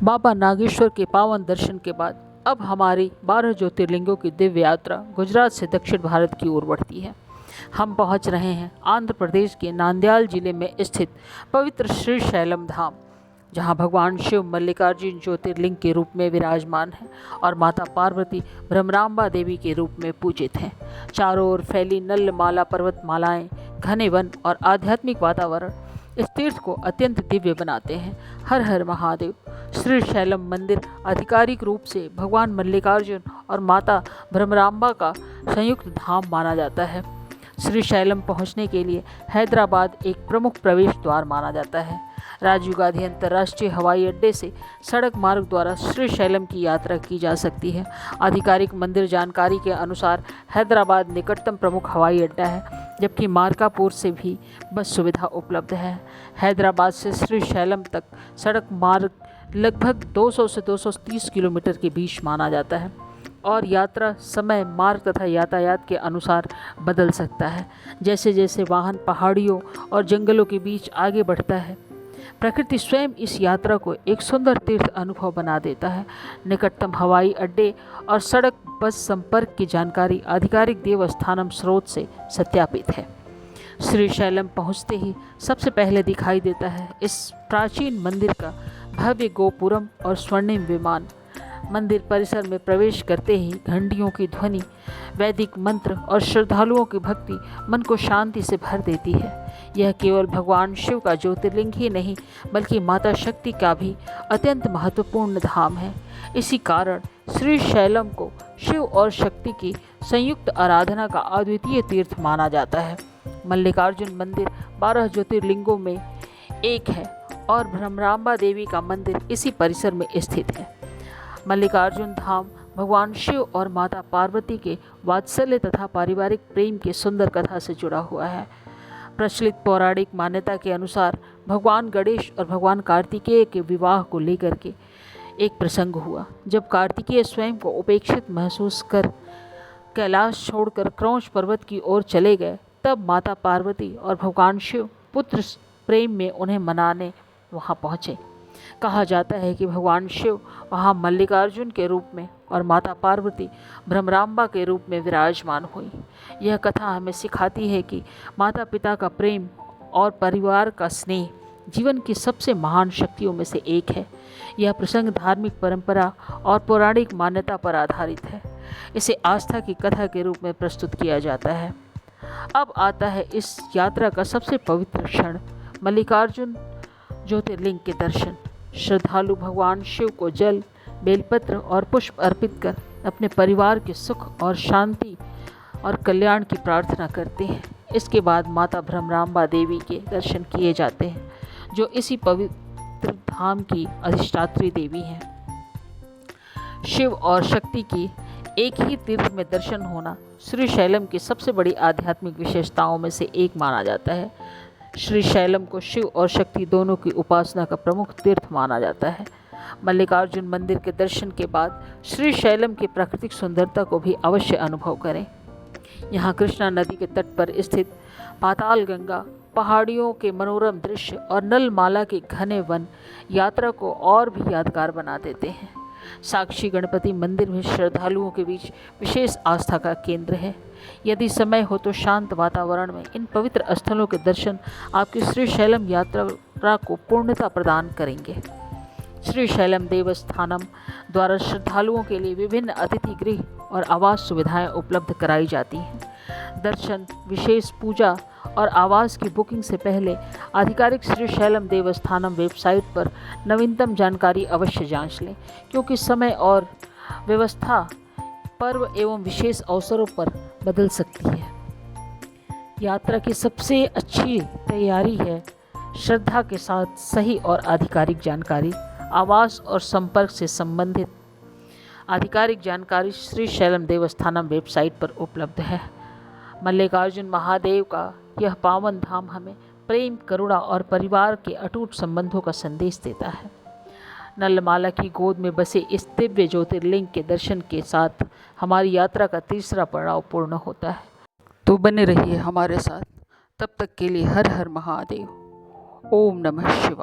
बाबा नागेश्वर के पावन दर्शन के बाद अब हमारी 12 ज्योतिर्लिंगों की दिव्य यात्रा गुजरात से दक्षिण भारत की ओर बढ़ती है। हम पहुंच रहे हैं आंध्र प्रदेश के नांदयाल जिले में स्थित पवित्र श्री शैलम धाम, जहां भगवान शिव मल्लिकार्जुन ज्योतिर्लिंग के रूप में विराजमान हैं और माता पार्वती भ्रमरांबा देवी के रूप में पूजित हैं। चारों ओर फैली नल्लमाला पर्वतमालाएं, घने वन और आध्यात्मिक वातावरण इस तीर्थ को अत्यंत दिव्य बनाते हैं। हर हर महादेव। श्री शैलम मंदिर आधिकारिक रूप से भगवान मल्लिकार्जुन और माता भ्रमरांबा का संयुक्त धाम माना जाता है। श्री शैलम पहुंचने के लिए हैदराबाद एक प्रमुख प्रवेश द्वार माना जाता है। राजीव गांधी अंतर्राष्ट्रीय हवाई अड्डे से सड़क मार्ग द्वारा श्री शैलम की यात्रा की जा सकती है। आधिकारिक मंदिर जानकारी के अनुसार हैदराबाद निकटतम प्रमुख हवाई अड्डा है, जबकि मार्कापुर से भी बस सुविधा उपलब्ध है। हैदराबाद से श्री शैलम तक सड़क मार्ग लगभग 200 से 230 किलोमीटर के बीच माना जाता है और यात्रा समय मार्ग तथा यातायात के अनुसार बदल सकता है। जैसे जैसे वाहन पहाड़ियों और जंगलों के बीच आगे बढ़ता है, प्रकृति स्वयं इस यात्रा को एक सुंदर तीर्थ अनुभव बना देता है। निकटतम हवाई अड्डे और सड़क बस संपर्क की जानकारी आधिकारिक देवस्थानम स्रोत से सत्यापित है। श्री शैलम पहुँचते ही सबसे पहले दिखाई देता है इस प्राचीन मंदिर का भव्य गोपुरम और स्वर्णिम विमान। मंदिर परिसर में प्रवेश करते ही घंटियों की ध्वनि, वैदिक मंत्र और श्रद्धालुओं की भक्ति मन को शांति से भर देती है। यह केवल भगवान शिव का ज्योतिर्लिंग ही नहीं, बल्कि माता शक्ति का भी अत्यंत महत्वपूर्ण धाम है। इसी कारण श्री शैलम को शिव और शक्ति की संयुक्त आराधना का अद्वितीय तीर्थ माना जाता है। मल्लिकार्जुन मंदिर 12 ज्योतिर्लिंगों में एक है और भ्रमरांबा देवी का मंदिर इसी परिसर में स्थित है। मल्लिकार्जुन धाम भगवान शिव और माता पार्वती के वात्सल्य तथा पारिवारिक प्रेम की सुंदर कथा से जुड़ा हुआ है। प्रचलित पौराणिक मान्यता के अनुसार भगवान गणेश और भगवान कार्तिकेय के विवाह को लेकर के एक प्रसंग हुआ। जब कार्तिकेय स्वयं को उपेक्षित महसूस कर कैलाश छोड़कर क्रौंच पर्वत की ओर चले गए, तब माता पार्वती और भगवान शिव पुत्र प्रेम में उन्हें मनाने वहां पहुँचे। कहा जाता है कि भगवान शिव वहां मल्लिकार्जुन के रूप में और माता पार्वती भ्रमरांबा के रूप में विराजमान हुई। यह कथा हमें सिखाती है कि माता पिता का प्रेम और परिवार का स्नेह जीवन की सबसे महान शक्तियों में से एक है। यह प्रसंग धार्मिक परंपरा और पौराणिक मान्यता पर आधारित है। इसे आस्था की कथा के रूप में प्रस्तुत किया जाता है। अब आता है इस यात्रा का सबसे पवित्र क्षण, मल्लिकार्जुन ज्योतिर्लिंग के दर्शन। श्रद्धालु भगवान शिव को जल, बेलपत्र और पुष्प अर्पित कर अपने परिवार के सुख और शांति और कल्याण की प्रार्थना करते हैं। इसके बाद माता भ्रमरांबा देवी के दर्शन किए जाते हैं, जो इसी पवित्र धाम की अधिष्ठात्री देवी हैं। शिव और शक्ति की एक ही तीर्थ में दर्शन होना श्री शैलम की सबसे बड़ी आध्यात्मिक विशेषताओं में से एक माना जाता है। श्री शैलम को शिव और शक्ति दोनों की उपासना का प्रमुख तीर्थ माना जाता है। मल्लिकार्जुन मंदिर के दर्शन के बाद श्री शैलम की प्राकृतिक सुंदरता को भी अवश्य अनुभव करें। यहाँ कृष्णा नदी के तट पर स्थित पाताल गंगा, पहाड़ियों के मनोरम दृश्य और नलमाला के घने वन यात्रा को और भी यादगार बना देते हैं। साक्षी गणपति मंदिर भी श्रद्धालुओं के बीच विशेष आस्था का केंद्र है। यदि समय हो तो शांत वातावरण में इन पवित्र स्थलों के दर्शन आपकी श्री शैलम यात्रा को पूर्णता प्रदान करेंगे। श्री शैलम देवस्थानम द्वारा श्रद्धालुओं के लिए विभिन्न अतिथि गृह और आवास सुविधाएं उपलब्ध कराई जाती हैं। दर्शन, विशेष पूजा और आवास की बुकिंग से पहले आधिकारिक श्री शैलम देवस्थानम वेबसाइट पर नवीनतम जानकारी अवश्य जांच लें, क्योंकि समय और व्यवस्था पर्व एवं विशेष अवसरों पर बदल सकती है। यात्रा की सबसे अच्छी तैयारी है श्रद्धा के साथ सही और आधिकारिक जानकारी। आवास और संपर्क से संबंधित आधिकारिक जानकारी श्री शैलम देवस्थानम वेबसाइट पर उपलब्ध है। मल्लिकार्जुन महादेव का यह पावन धाम हमें प्रेम, करुणा और परिवार के अटूट संबंधों का संदेश देता है। नलमाला की गोद में बसे इस दिव्य ज्योतिर्लिंग के दर्शन के साथ हमारी यात्रा का तीसरा पड़ाव पूर्ण होता है। तो बने रहिए हमारे साथ। तब तक के लिए हर हर महादेव। ओम नमः शिवाय।